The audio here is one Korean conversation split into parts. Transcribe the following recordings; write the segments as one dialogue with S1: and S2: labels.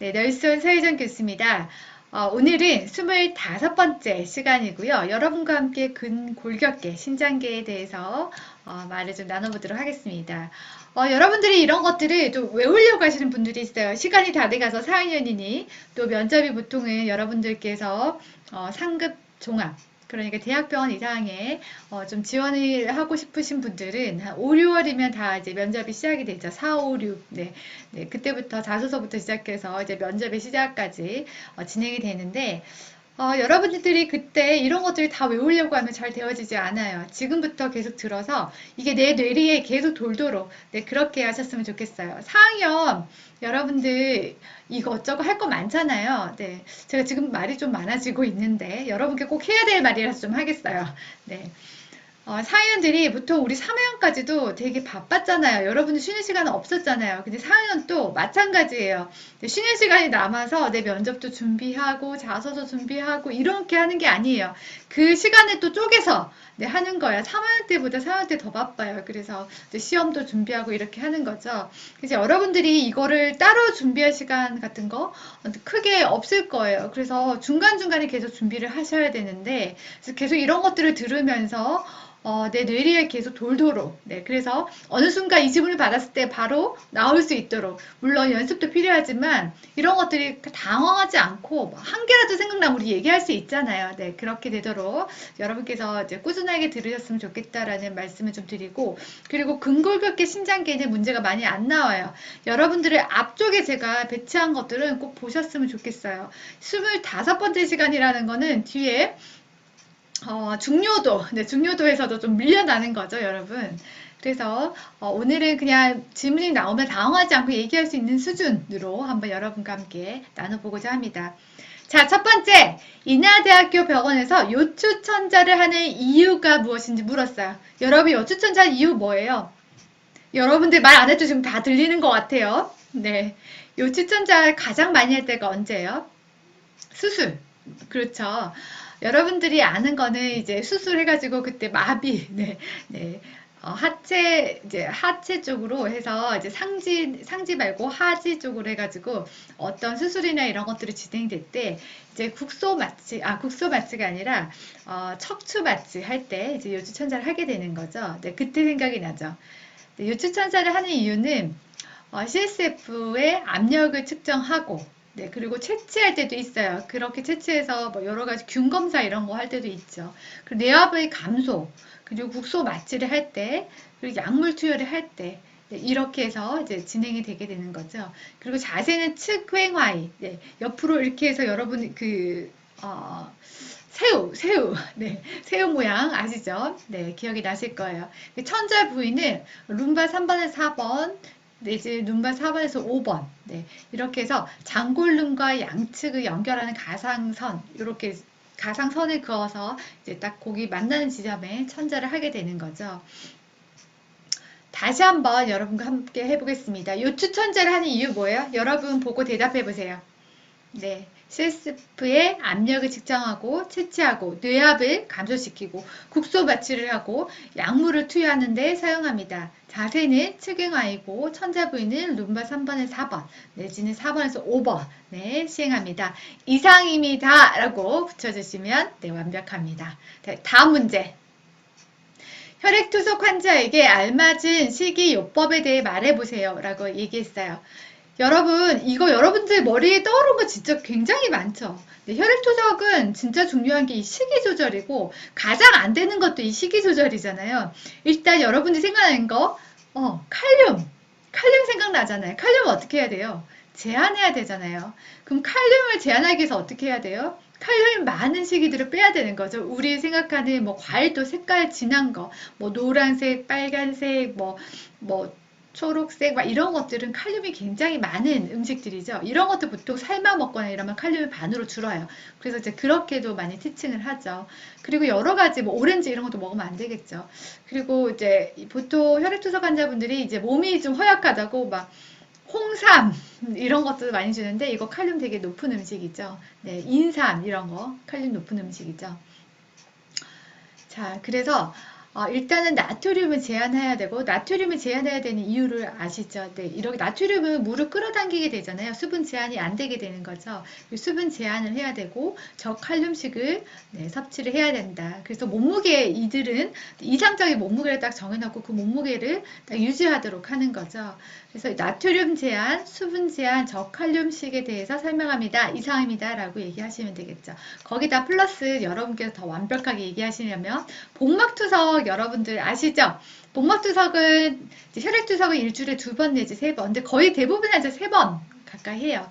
S1: 네, 널선 서유정 교수입니다. 오늘은 25번째 시간이고요. 여러분과 함께 근골격계, 신장계에 대해서 말을 좀 나눠보도록 하겠습니다. 여러분들이 이런 것들을 좀 외우려고 하시는 분들이 있어요. 시간이 다 돼가서 4학년이니 또 면접이 보통은 여러분들께서 상급 종합 그러니까 대학병원 이상에 좀 지원을 하고 싶으신 분들은 한 5, 6월이면 다 이제 면접이 시작이 되죠. 4, 5, 6. 네. 네, 그때부터 자소서부터 시작해서 이제 면접의 시작까지 진행이 되는데 여러분들이 그때 이런 것들을 다 외우려고 하면 잘 되어지지 않아요. 지금부터 계속 들어서 이게 내 뇌리에 계속 돌도록 네, 그렇게 하셨으면 좋겠어요. 4학년 여러분들 이것저것 할 거 많잖아요. 네, 제가 지금 말이 좀 많아지고 있는데 여러분께 꼭 해야 될 말이라서 좀 하겠어요. 네. 4학년들이 보통 우리 3학년까지도 되게 바빴잖아요. 여러분들 쉬는 시간은 없었잖아요. 근데 4학년 또 마찬가지예요. 쉬는 시간이 남아서 내 면접도 준비하고 자소서 준비하고 이렇게 하는 게 아니에요. 그 시간을 또 쪼개서 네, 하는 거예요. 3학년 때보다 4학년 때 더 바빠요. 그래서 시험도 준비하고 이렇게 하는 거죠. 그래서 여러분들이 이거를 따로 준비할 시간 같은 거 크게 없을 거예요. 그래서 중간중간에 계속 준비를 하셔야 되는데 계속 이런 것들을 들으면서 내 뇌리에 계속 돌도록. 네, 그래서 어느 순간 이 지문을 받았을 때 바로 나올 수 있도록. 물론 연습도 필요하지만 이런 것들이 당황하지 않고 한 개라도 생각나면 우리 얘기할 수 있잖아요. 네, 그렇게 되도록 여러분께서 이제 꾸준하게 들으셨으면 좋겠다라는 말씀을 좀 드리고 그리고 근골격계 신장계는 문제가 많이 안 나와요. 여러분들의 앞쪽에 제가 배치한 것들은 꼭 보셨으면 좋겠어요. 25번째 시간이라는 거는 뒤에 중요도, 네, 중요도에서도 좀 밀려나는 거죠, 여러분. 그래서 오늘은 그냥 질문이 나오면 당황하지 않고 얘기할 수 있는 수준으로 한번 여러분과 함께 나눠보고자 합니다. 자, 첫 번째, 인하대학교 병원에서 요추천자를 하는 이유가 무엇인지 물었어요. 여러분, 요추천자 이유 뭐예요? 여러분들 말 안 해도 지금 다 들리는 것 같아요. 네. 요추천자 가장 많이 할 때가 언제예요? 수술. 그렇죠. 여러분들이 아는 거는 이제 수술해가지고 그때 마비, 네, 네. 이제 하체 쪽으로 해서 이제 상지 말고 하지 쪽으로 해가지고 어떤 수술이나 이런 것들이 진행될 때 이제 국소 마취가 아니라, 척추 마취 할 때 이제 요추천사를 하게 되는 거죠. 네, 그때 생각이 나죠. 네, 요추천사를 하는 이유는 CSF의 압력을 측정하고 네, 그리고 채취할 때도 있어요. 그렇게 채취해서 뭐 여러 가지 균 검사 이런 거 할 때도 있죠. 그리고 뇌압의 감소, 그리고 국소 마취를 할 때, 그리고 약물 투여를 할 때, 네, 이렇게 해서 이제 진행이 되게 되는 거죠. 그리고 자세는 측횡화이, 네, 옆으로 이렇게 해서 여러분 새우, 네, 새우 모양 아시죠? 네, 기억이 나실 거예요. 천자 부위는 룸바 3번에서 4번, 내지 룸바 4번에서 5번, 네, 이렇게 해서 장골룸과 양측을 연결하는 가상선, 이렇게 가상선을 그어서 이제 딱 거기 만나는 지점에 천자를 하게 되는 거죠. 다시 한번 여러분과 함께 해보겠습니다. 요추천자를 하는 이유 뭐예요? 여러분 보고 대답해 보세요. 네, CSF의 압력을 측정하고 채취하고 뇌압을 감소시키고 국소 마취를 하고 약물을 투여하는 데 사용합니다. 자세는 측응화이고 천자 부위는 룸바 3번에서 4번 내지는 4번에서 5번 네, 시행합니다. 이상입니다. 라고 붙여주시면 네, 완벽합니다. 다음 문제. 혈액투석 환자에게 알맞은 식이요법에 대해 말해보세요. 라고 얘기했어요. 여러분, 이거 여러분들 머리에 떠오른 거 진짜 굉장히 많죠? 네, 혈액조절은 진짜 중요한 게 이 식이조절이고, 가장 안 되는 것도 이 식이조절이잖아요. 일단 여러분들이 생각나는 거, 칼륨. 칼륨 생각나잖아요. 칼륨은 어떻게 해야 돼요? 제한해야 되잖아요. 그럼 칼륨을 제한하기 위해서 어떻게 해야 돼요? 칼륨이 많은 식이들을 빼야 되는 거죠. 우리 생각하는 뭐 과일도 색깔 진한 거, 뭐 노란색, 빨간색, 뭐 초록색 막 이런 것들은 칼륨이 굉장히 많은 음식들이죠. 이런 것도 보통 삶아 먹거나 이러면 칼륨이 반으로 줄어요. 그래서 이제 그렇게도 많이 티칭을 하죠. 그리고 여러 가지 뭐 오렌지 이런 것도 먹으면 안 되겠죠. 그리고 이제 보통 혈액투석 환자분들이 이제 몸이 좀 허약하다고 막 홍삼 이런 것도 많이 주는데 이거 칼륨 되게 높은 음식이죠. 네, 인삼 이런 거 칼륨 높은 음식이죠. 자, 그래서 일단은 나트륨을 제한해야 되고, 나트륨을 제한해야 되는 이유를 아시죠? 네, 이렇게 나트륨은 물을 끌어당기게 되잖아요. 수분 제한이 안 되게 되는 거죠. 수분 제한을 해야 되고, 저칼륨식을 네, 섭취를 해야 된다. 그래서 몸무게, 이들은 이상적인 몸무게를 딱 정해놓고 그 몸무게를 딱 유지하도록 하는 거죠. 그래서 나트륨 제한, 수분 제한, 저칼륨식에 대해서 설명합니다. 이상입니다. 라고 얘기하시면 되겠죠. 거기다 플러스 여러분께서 더 완벽하게 얘기하시려면 복막투석 여러분들 아시죠? 복막투석은 혈액투석은 일주일에 2번 내지 3번. 근데 거의 대부분 이제 3번 가까이 해요.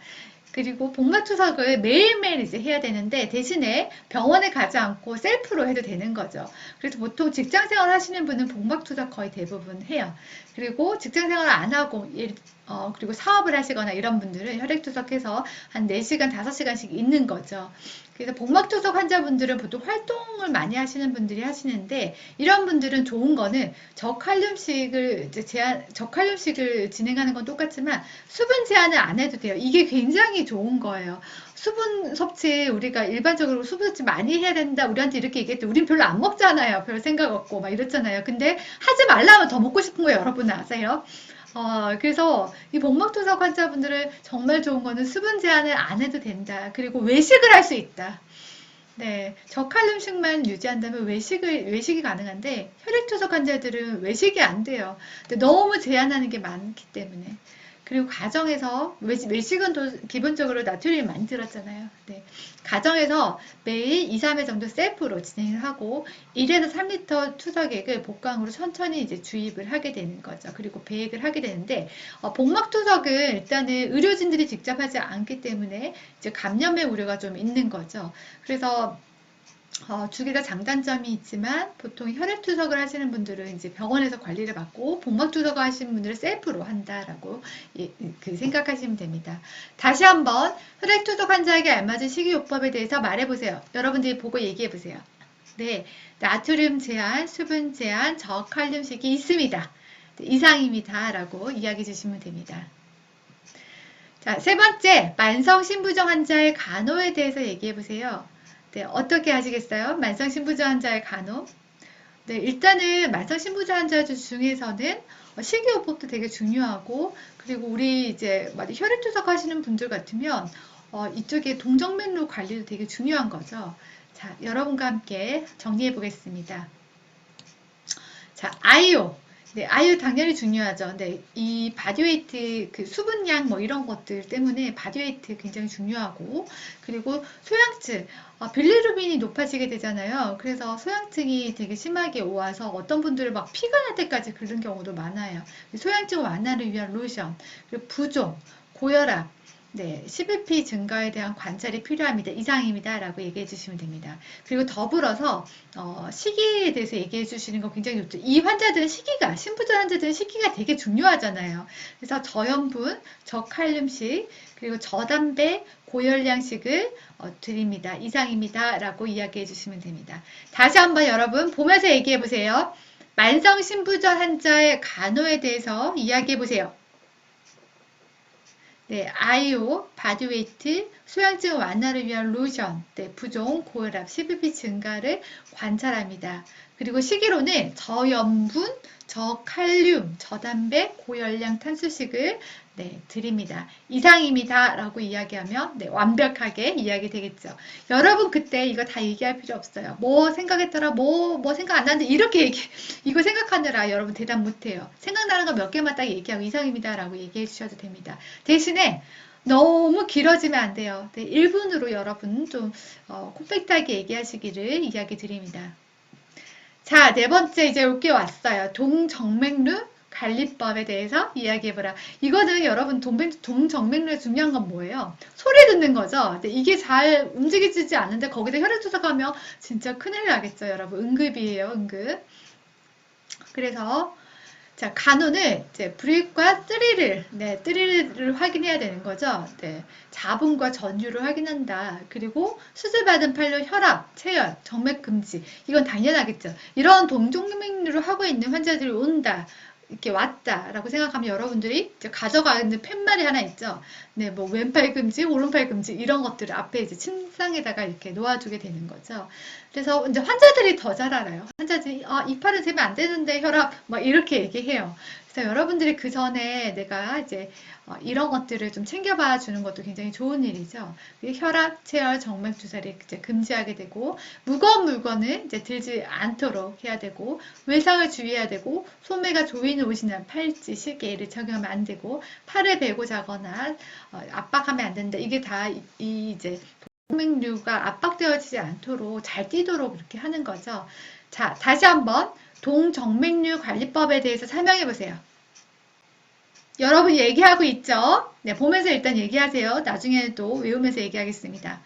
S1: 그리고 복막투석을 매일매일 이제 해야 되는데 대신에 병원에 가지 않고 셀프로 해도 되는 거죠. 그래서 보통 직장생활 하시는 분은 복막투석 거의 대부분 해요. 그리고 직장생활 안 하고 그리고 사업을 하시거나 이런 분들은 혈액투석해서 한 4시간, 5시간씩 있는 거죠. 그래서 복막투석 환자분들은 보통 활동을 많이 하시는 분들이 하시는데 이런 분들은 좋은 거는 저칼륨식을 진행하는 건 똑같지만 수분 제한을 안 해도 돼요. 이게 굉장히 좋은 거예요. 수분 섭취 우리가 일반적으로 수분 섭취 많이 해야 된다 우리한테 이렇게 얘기했대. 우린 별로 안 먹잖아요. 별 생각 없고 막 이렇잖아요. 근데 하지 말라면 더 먹고 싶은 거예요. 여러분 아세요? 그래서 이 복막투석 환자분들은 정말 좋은 거는 수분 제한을 안 해도 된다. 그리고 외식을 할 수 있다. 네, 저칼륨식만 유지한다면 외식이 가능한데 혈액투석 환자들은 외식이 안 돼요. 근데 너무 제한하는 게 많기 때문에. 그리고 가정에서 외식은 또 기본적으로 나트륨이 많이 들었잖아요. 네, 가정에서 매일 2, 3회 정도 셀프로 진행을 하고 1에서 3리터 투석액을 복강으로 천천히 이제 주입을 하게 되는 거죠. 그리고 배액을 하게 되는데 복막 투석은 일단은 의료진들이 직접 하지 않기 때문에 이제 감염의 우려가 좀 있는 거죠. 그래서 두 개 다 장단점이 있지만 보통 혈액투석을 하시는 분들은 이제 병원에서 관리를 받고 복막투석을 하시는 분들은 셀프로 한다라고 생각하시면 됩니다. 다시 한번 혈액투석 환자에게 알맞은 식이요법에 대해서 말해보세요. 여러분들이 보고 얘기해보세요. 네, 나트륨 제한, 수분 제한, 저칼륨식이 있습니다. 네, 이상입니다. 라고 이야기해 주시면 됩니다. 자, 세 번째, 만성신부종 환자의 간호에 대해서 얘기해 보세요. 네, 어떻게 하시겠어요? 만성신부종 환자의 간호. 네, 일단은 만성신부종 환자 중에서는 식이요법도 되게 중요하고, 그리고 우리 이제 혈액투석 하시는 분들 같으면 이쪽에 동정맥류 관리도 되게 중요한 거죠. 자, 여러분과 함께 정리해 보겠습니다. 자, 아이오. 네, 아이오 당연히 중요하죠. 네, 이 바디웨이트, 그 수분량 뭐 이런 것들 때문에 바디웨이트 굉장히 중요하고, 그리고 소양증, 빌리루빈이 높아지게 되잖아요. 그래서 소양증이 되게 심하게 오와서 어떤 분들은 막 피가 날 때까지 긁는 경우도 많아요. 소양증 완화를 위한 로션, 그리고 부종, 고혈압, 네, CBP 증가에 대한 관찰이 필요합니다. 이상입니다. 라고 얘기해 주시면 됩니다. 그리고 더불어서 시기에 대해서 얘기해 주시는 거 굉장히 좋죠. 이 환자들은 신부전 환자들은 시기가 되게 중요하잖아요. 그래서 저염분, 저칼륨식, 그리고 저담배, 고열량식을 드립니다. 이상입니다. 라고 이야기해 주시면 됩니다. 다시 한번 여러분 보면서 얘기해 보세요. 만성신부전 환자의 간호에 대해서 이야기해 보세요. 네, 아이오, 바디웨이트, 소양증 완화를 위한 로션, 네, 부종, 고혈압, CBP 증가를 관찰합니다. 그리고 식이로는 저염분, 저칼륨, 저단백, 고열량 탄수식을 네, 드립니다. 이상입니다. 라고 이야기하면 네, 완벽하게 이야기 되겠죠. 여러분 그때 이거 다 얘기할 필요 없어요. 뭐 생각했더라, 뭐 생각 안 나는데 이렇게 이거 생각하느라 여러분 대답 못해요. 생각나는 거 몇 개만 딱 얘기하고 이상입니다. 라고 얘기해 주셔도 됩니다. 대신에 너무 길어지면 안 돼요. 네, 1분으로 여러분 좀 콤팩트하게 얘기하시기를 이야기 드립니다. 자, 네 번째 이제 올 게 왔어요. 동정맥류 관리법에 대해서 이야기해보라. 이거는 여러분 동정맥류의 중요한 건 뭐예요? 소리 듣는 거죠. 근데 이게 잘 움직이지 않는데 거기다 혈액투석하면 진짜 큰일 나겠죠, 여러분. 응급이에요, 응급. 그래서 자, 간호는 이제 브릭과 뜨리를 확인해야 되는 거죠. 네, 자분과 전류를 확인한다. 그리고 수술받은 팔로 혈압, 체열, 정맥 금지. 이건 당연하겠죠. 이런 동종맥류를 하고 있는 환자들이 온다. 이렇게 왔다라고 생각하면 여러분들이 이제 가져가는 팻말이 하나 있죠. 네, 뭐 왼팔 금지, 오른팔 금지 이런 것들을 앞에 이제 침상에다가 이렇게 놓아두게 되는 거죠. 그래서 이제 환자들이 더 잘 알아요. 환자들이 이 팔은 재면 안 되는데 혈압 막 이렇게 얘기해요. 그래서 여러분들이 그 전에 내가 이제 이런 것들을 좀 챙겨봐 주는 것도 굉장히 좋은 일이죠. 혈압, 체열, 정맥 주사를 이제 금지하게 되고 무거운 물건을 이제 들지 않도록 해야 되고 외상을 주의해야 되고 소매가 조이는 옷이나 팔찌, 시계를 착용하면 안 되고 팔을 베고 자거나 압박하면 안 된다. 이게 다 이제 동맥류가 압박되어지지 않도록 잘 뛰도록 이렇게 하는 거죠. 자, 다시 한번 동정맥류 관리법에 대해서 설명해 보세요. 여러분 얘기하고 있죠? 네, 보면서 일단 얘기하세요. 나중에도 외우면서 얘기하겠습니다.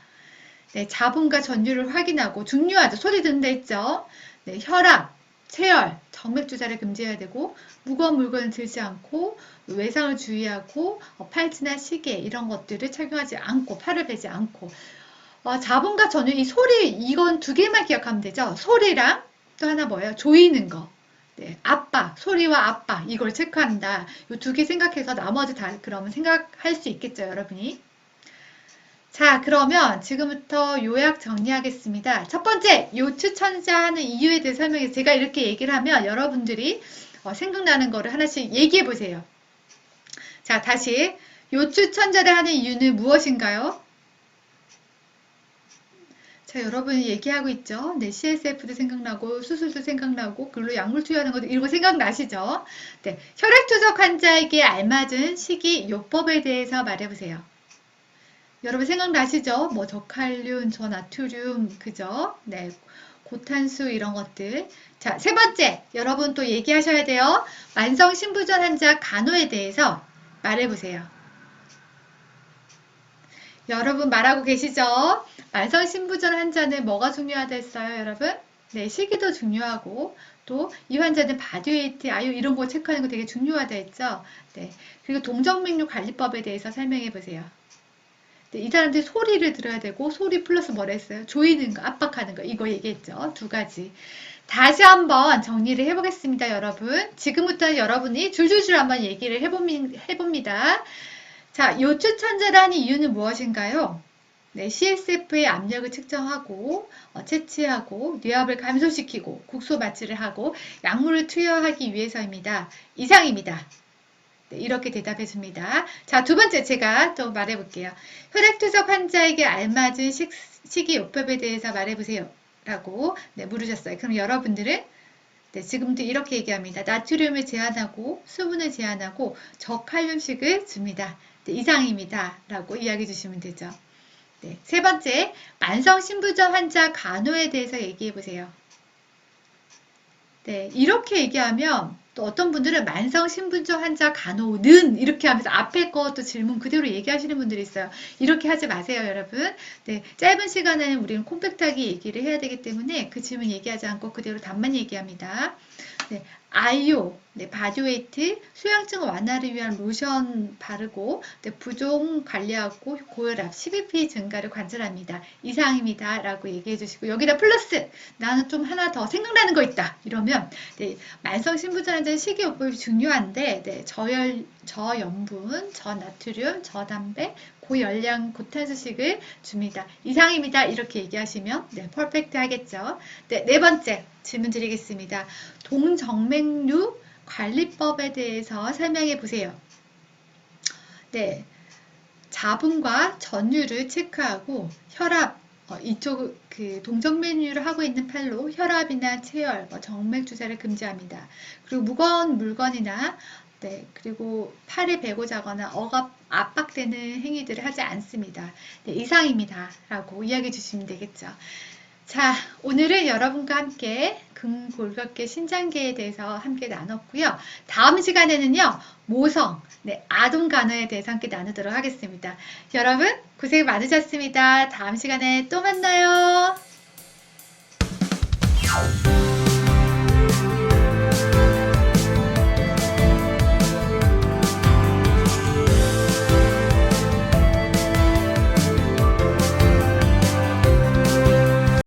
S1: 네, 자분과 전류를 확인하고 중요하죠. 소리 듣는다 했죠? 네, 혈압, 체열, 정맥 주사를 금지해야 되고 무거운 물건을 들지 않고 외상을 주의하고 팔찌나 시계 이런 것들을 착용하지 않고 팔을 베지 않고 자분과 전류 이 소리 이건 두 개만 기억하면 되죠. 소리랑 또 하나 뭐예요? 조이는 거. 네, 압박, 소리와 압박 이걸 체크한다. 이 두 개 생각해서 나머지 다 그러면 생각할 수 있겠죠, 여러분이. 자, 그러면 지금부터 요약 정리하겠습니다. 첫 번째, 요추천자하는 이유에 대해 설명해서 제가 이렇게 얘기를 하면 여러분들이 생각나는 거를 하나씩 얘기해 보세요. 자, 다시 요추천자를 하는 이유는 무엇인가요? 자, 여러분이 얘기하고 있죠? 네, CSF도 생각나고, 수술도 생각나고, 글로 약물 투여하는 것도 이런 거 생각나시죠? 네, 혈액투석 환자에게 알맞은 식이 요법에 대해서 말해보세요. 여러분 생각나시죠? 뭐 저칼륨, 저나트륨, 그죠? 네, 고탄수 이런 것들. 자, 세 번째, 여러분 또 얘기하셔야 돼요. 만성신부전 환자 간호에 대해서 말해보세요. 여러분 말하고 계시죠? 만성신부전 환자는 뭐가 중요하다 했어요, 여러분? 네, 시기도 중요하고 또 이 환자는 바디웨이트, 아유 이런 거 체크하는 거 되게 중요하다 했죠? 네, 그리고 동정맥류 관리법에 대해서 설명해 보세요. 네, 이 사람들이 소리를 들어야 되고 소리 플러스 뭐라 했어요? 조이는 거, 압박하는 거 이거 얘기했죠? 두 가지. 다시 한번 정리를 해보겠습니다, 여러분. 지금부터 여러분이 줄줄줄 한번 얘기를 해봅니다. 자, 요추천자라는 이유는 무엇인가요? 네, CSF의 압력을 측정하고 채취하고 뇌압을 감소시키고 국소 마취를 하고 약물을 투여하기 위해서입니다. 이상입니다. 네, 이렇게 대답해 줍니다. 자, 두 번째 제가 또 말해 볼게요. 혈액투석 환자에게 알맞은 식이요법에 대해서 말해 보세요. 라고 네, 물으셨어요. 그럼 여러분들은 네, 지금도 이렇게 얘기합니다. 나트륨을 제한하고 수분을 제한하고 저칼륨식을 줍니다. 네, 이상입니다. 라고 이야기해 주시면 되죠. 네, 세 번째, 만성신부전 환자 간호에 대해서 얘기해 보세요. 네, 이렇게 얘기하면 또 어떤 분들은 만성신부전 환자 간호는 이렇게 하면서 앞에 것도 질문 그대로 얘기하시는 분들이 있어요. 이렇게 하지 마세요, 여러분. 네, 짧은 시간에는 우리는 콤팩트하게 얘기를 해야 되기 때문에 그 질문 얘기하지 않고 그대로 답만 얘기합니다. 네, 아이오, 네, 바디웨이트, 수양증 완화를 위한 로션 바르고 네, 부종 관리하고 고혈압, 12p 증가를 관찰합니다. 이상입니다. 라고 얘기해 주시고 여기다 플러스 나는 좀 하나 더 생각나는 거 있다. 이러면 네, 만성신부전 환자는 식이요법이 중요한데 네, 저염분, 저나트륨, 저담배, 고열량 고탄수식을 줍니다. 이상입니다. 이렇게 얘기하시면 네, 퍼펙트 하겠죠. 네, 네 번째 질문 드리겠습니다. 동정맥류 관리법에 대해서 설명해 보세요. 네, 자분과 전류를 체크하고 혈압 이쪽 그 동정맥류를 하고 있는 팔로 혈압이나 체열, 정맥 주사를 금지합니다. 그리고 무거운 물건이나 네, 그리고 팔을 베고 자거나 압박되는 행위들을 하지 않습니다. 네, 이상입니다. 라고 이야기해 주시면 되겠죠. 자, 오늘은 여러분과 함께 근골격계 신장계에 대해서 함께 나눴고요. 다음 시간에는요, 모성, 네, 아동 간호에 대해서 함께 나누도록 하겠습니다. 여러분, 고생 많으셨습니다. 다음 시간에 또 만나요.